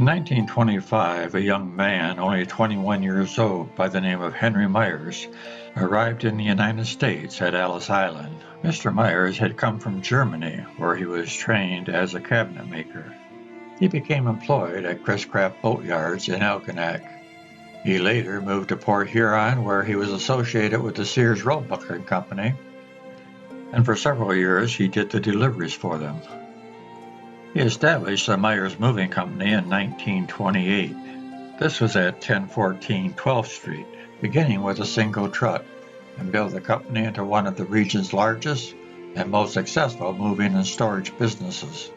In 1925, a young man, only 21 years old, by the name of Henry Myers, arrived in the United States at Ellis Island. Mr. Myers had come from Germany, where he was trained as a cabinet maker. He became employed at Chris-Craft Boatyards in Algonac. He later moved to Port Huron, where he was associated with the Sears Roebuck Company, and for several years he did the deliveries for them. He established the Myers Moving Company in 1928. This was at 1014 12th Street, beginning with a single truck, and built the company into one of the region's largest and most successful moving and storage businesses.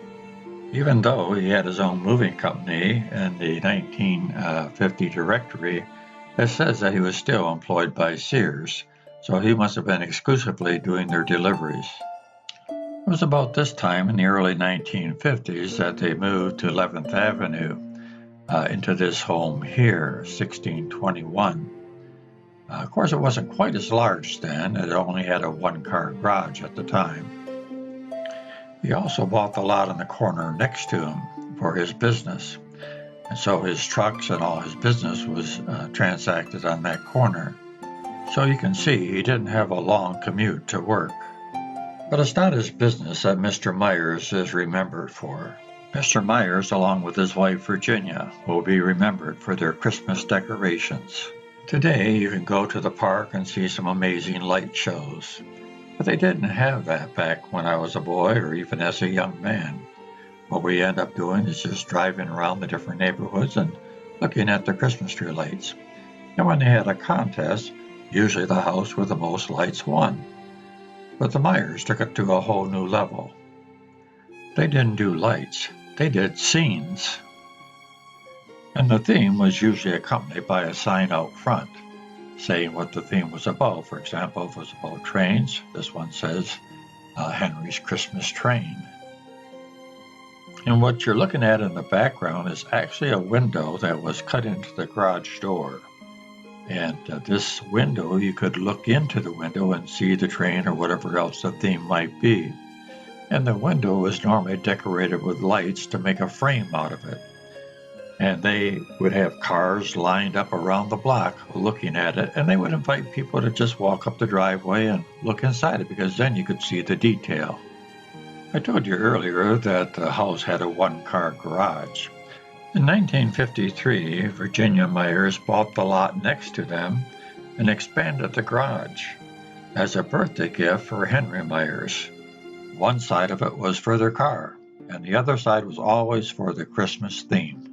Even though he had his own moving company in the 1950 directory, it says that he was still employed by Sears, so he must have been exclusively doing their deliveries. It was about this time in the early 1950s that they moved to 11th Avenue into this home here, 1621. Of course, it wasn't quite as large then. It only had a one-car garage at the time. He also bought the lot on the corner next to him for his business, and so his trucks and all his business was transacted on that corner. So you can see he didn't have a long commute to work. But it's not his business that Mr. Myers is remembered for. Mr. Myers, along with his wife Virginia, will be remembered for their Christmas decorations. Today, you can go to the park and see some amazing light shows. But they didn't have that back when I was a boy or even as a young man. What we end up doing is just driving around the different neighborhoods and looking at the Christmas tree lights. And when they had a contest, usually the house with the most lights won. But the Myers took it to a whole new level. They didn't do lights, they did scenes. And the theme was usually accompanied by a sign out front, saying what the theme was about. For example, if it was about trains, this one says, Henry's Christmas Train. And what you're looking at in the background is actually a window that was cut into the garage door. And this window, you could look into the window and see the train or whatever else the theme might be. And the window was normally decorated with lights to make a frame out of it. And they would have cars lined up around the block looking at it, and they would invite people to just walk up the driveway and look inside it, because then you could see the detail. I told you earlier that the house had a one-car garage. In 1953, Virginia Myers bought the lot next to them and expanded the garage as a birthday gift for Henry Myers. One side of it was for their car, and the other side was always for the Christmas theme.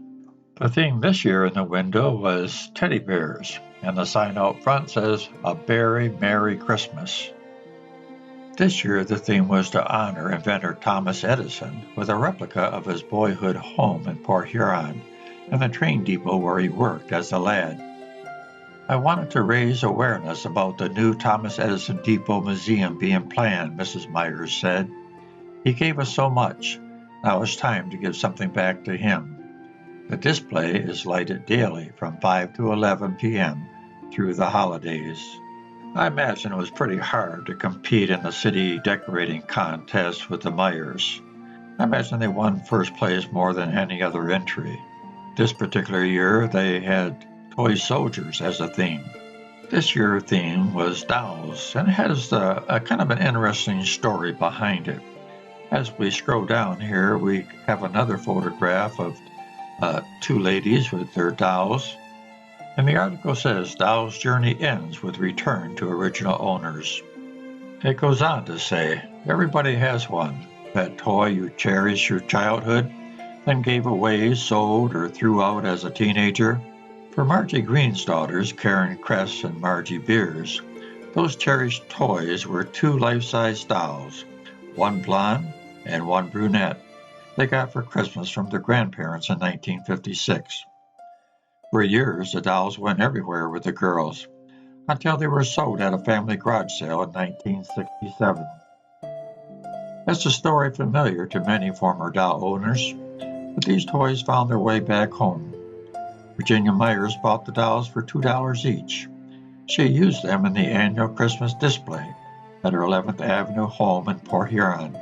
The theme this year in the window was teddy bears, and the sign out front says, "A Very Merry Christmas." This year, the theme was to honor inventor Thomas Edison with a replica of his boyhood home in Port Huron and the train depot where he worked as a lad. "I wanted to raise awareness about the new Thomas Edison Depot Museum being planned," Mrs. Myers said. "He gave us so much. Now it's time to give something back to him." The display is lighted daily from 5 to 11 p.m. through the holidays. I imagine it was pretty hard to compete in the city decorating contest with the Myers. I imagine they won first place more than any other entry. This particular year, they had toy soldiers as a theme. This year's theme was dolls, and it has a kind of an interesting story behind it. As we scroll down here, we have another photograph of two ladies with their dolls. And the article says, "Doll's journey ends with return to original owners." It goes on to say, everybody has one, that toy you cherished your childhood, then gave away, sold, or threw out as a teenager. For Margie Green's daughters, Karen Kress and Margie Beers, those cherished toys were two life-size dolls, one blonde and one brunette, they got for Christmas from their grandparents in 1956. For years, the dolls went everywhere with the girls, until they were sold at a family garage sale in 1967. That's a story familiar to many former doll owners, but these toys found their way back home. Virginia Myers bought the dolls for $2 each. She used them in the annual Christmas display at her 11th Avenue home in Port Huron.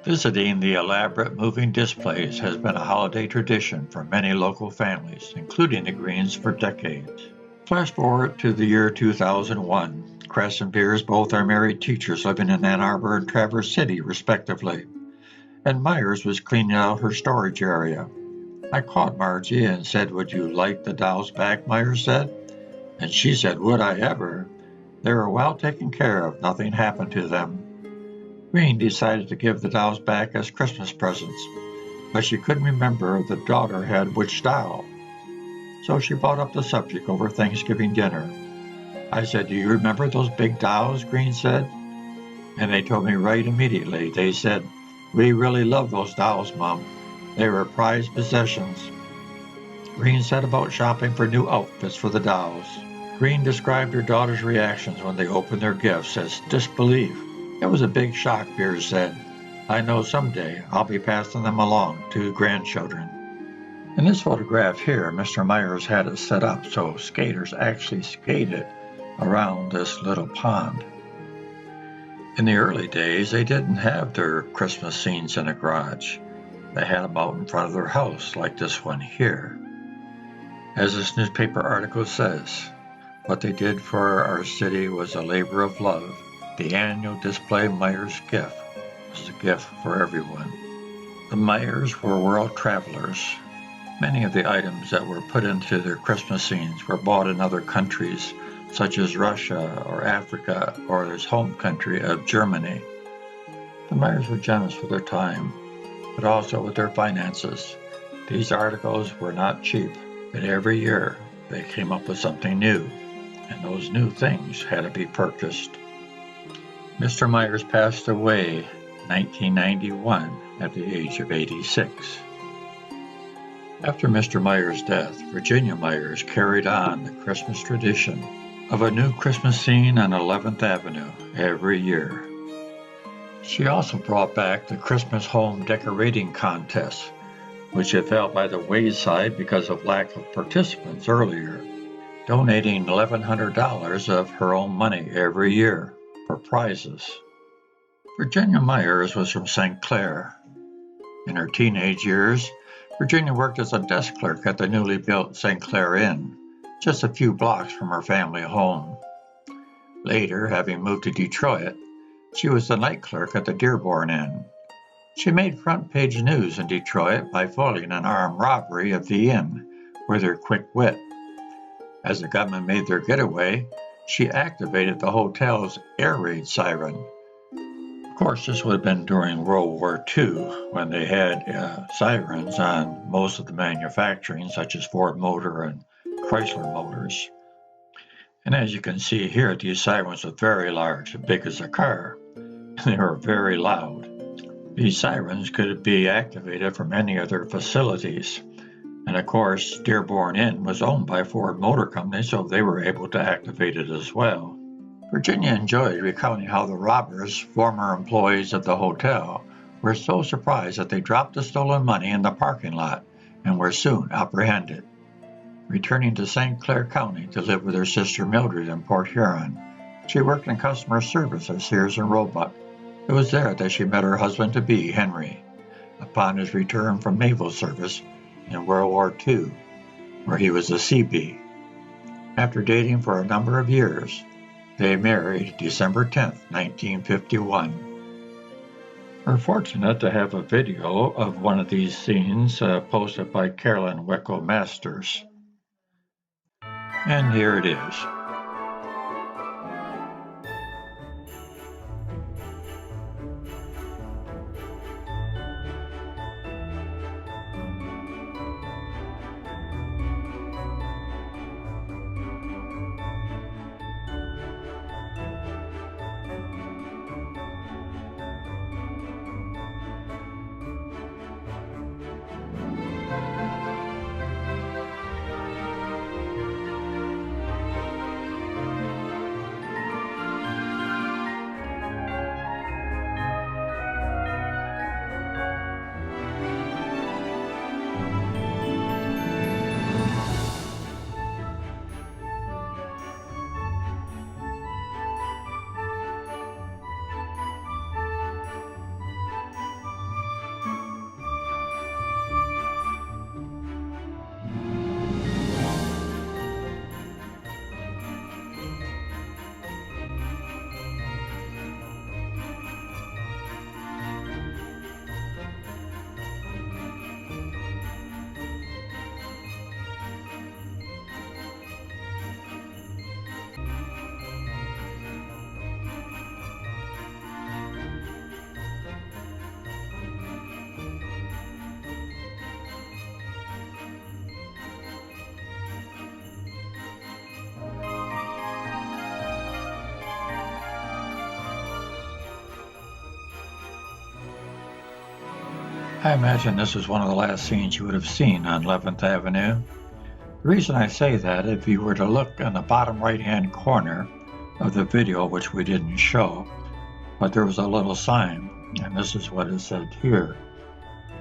Visiting the elaborate moving displays has been a holiday tradition for many local families, including the Greens, for decades. Flash forward to the year 2001. Cress and Beers both are married teachers living in Ann Arbor and Traverse City, respectively, and Myers was cleaning out her storage area. I called Margie and said, "Would you like the dolls back?" Myers said. And she said, "Would I ever? They were well taken care of. Nothing happened to them." Green decided to give the dolls back as Christmas presents, but she couldn't remember the daughter had which doll. So she brought up the subject over Thanksgiving dinner. I said, "Do you remember those big dolls?" Green said. And they told me right immediately. They said, "We really love those dolls, Mom. They were prized possessions." Green set about shopping for new outfits for the dolls. Green described her daughter's reactions when they opened their gifts as disbelief. "It was a big shock," Beers said. "I know someday I'll be passing them along to grandchildren." In this photograph here, Mr. Myers had it set up so skaters actually skated around this little pond. In the early days, they didn't have their Christmas scenes in a garage. They had them out in front of their house, like this one here. As this newspaper article says, what they did for our city was a labor of love. The annual display Myers gift was a gift for everyone. The Myers were world travelers. Many of the items that were put into their Christmas scenes were bought in other countries, such as Russia or Africa or their home country of Germany. The Myers were generous with their time, but also with their finances. These articles were not cheap, but every year they came up with something new, and those new things had to be purchased. Mr. Myers passed away in 1991 at the age of 86. After Mr. Myers' death, Virginia Myers carried on the Christmas tradition of a new Christmas scene on 11th Avenue every year. She also brought back the Christmas home decorating contest, which had fell by the wayside because of lack of participants earlier, donating $1,100 of her own money every year for prizes. Virginia Myers was from St. Clair. In her teenage years, Virginia worked as a desk clerk at the newly built St. Clair Inn, just a few blocks from her family home. Later, having moved to Detroit, she was the night clerk at the Dearborn Inn. She made front-page news in Detroit by foiling an armed robbery of the inn with her quick wit. As the gunmen made their getaway, she activated the hotel's air raid siren. Of course, this would have been during World War II, when they had sirens on most of the manufacturing, such as Ford Motor and Chrysler Motors. And as you can see here, these sirens were very large, as big as a car, and they were very loud. These sirens could be activated from any of their facilities. And of course, Dearborn Inn was owned by Ford Motor Company, so they were able to activate it as well. Virginia enjoyed recounting how the robbers, former employees of the hotel, were so surprised that they dropped the stolen money in the parking lot and were soon apprehended. Returning to St. Clair County to live with her sister Mildred in Port Huron, she worked in customer service at Sears and Roebuck. It was there that she met her husband-to-be, Henry, upon his return from naval service in World War II, where he was a Seabee. After dating for a number of years, they married December 10, 1951. We're fortunate to have a video of one of these scenes posted by Carolyn Wecko Masters. And here it is. I imagine this is one of the last scenes you would have seen on 11th Avenue. The reason I say that, if you were to look in the bottom right-hand corner of the video, which we didn't show, but there was a little sign, and this is what it said here: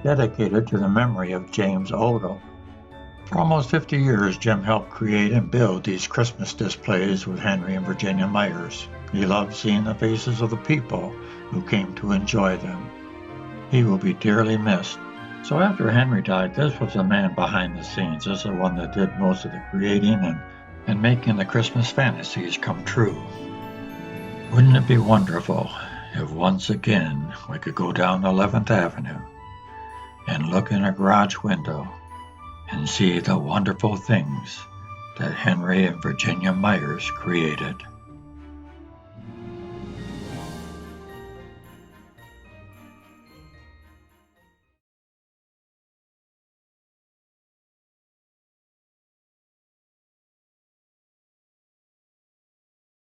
dedicated to the memory of James Ogle. For almost 50 years, Jim helped create and build these Christmas displays with Henry and Virginia Myers. He loved seeing the faces of the people who came to enjoy them. He will be dearly missed. So after Henry died, this was the man behind the scenes. This is the one that did most of the creating and making the Christmas fantasies come true. Wouldn't it be wonderful if once again we could go down 11th Avenue and look in a garage window and see the wonderful things that Henry and Virginia Myers created?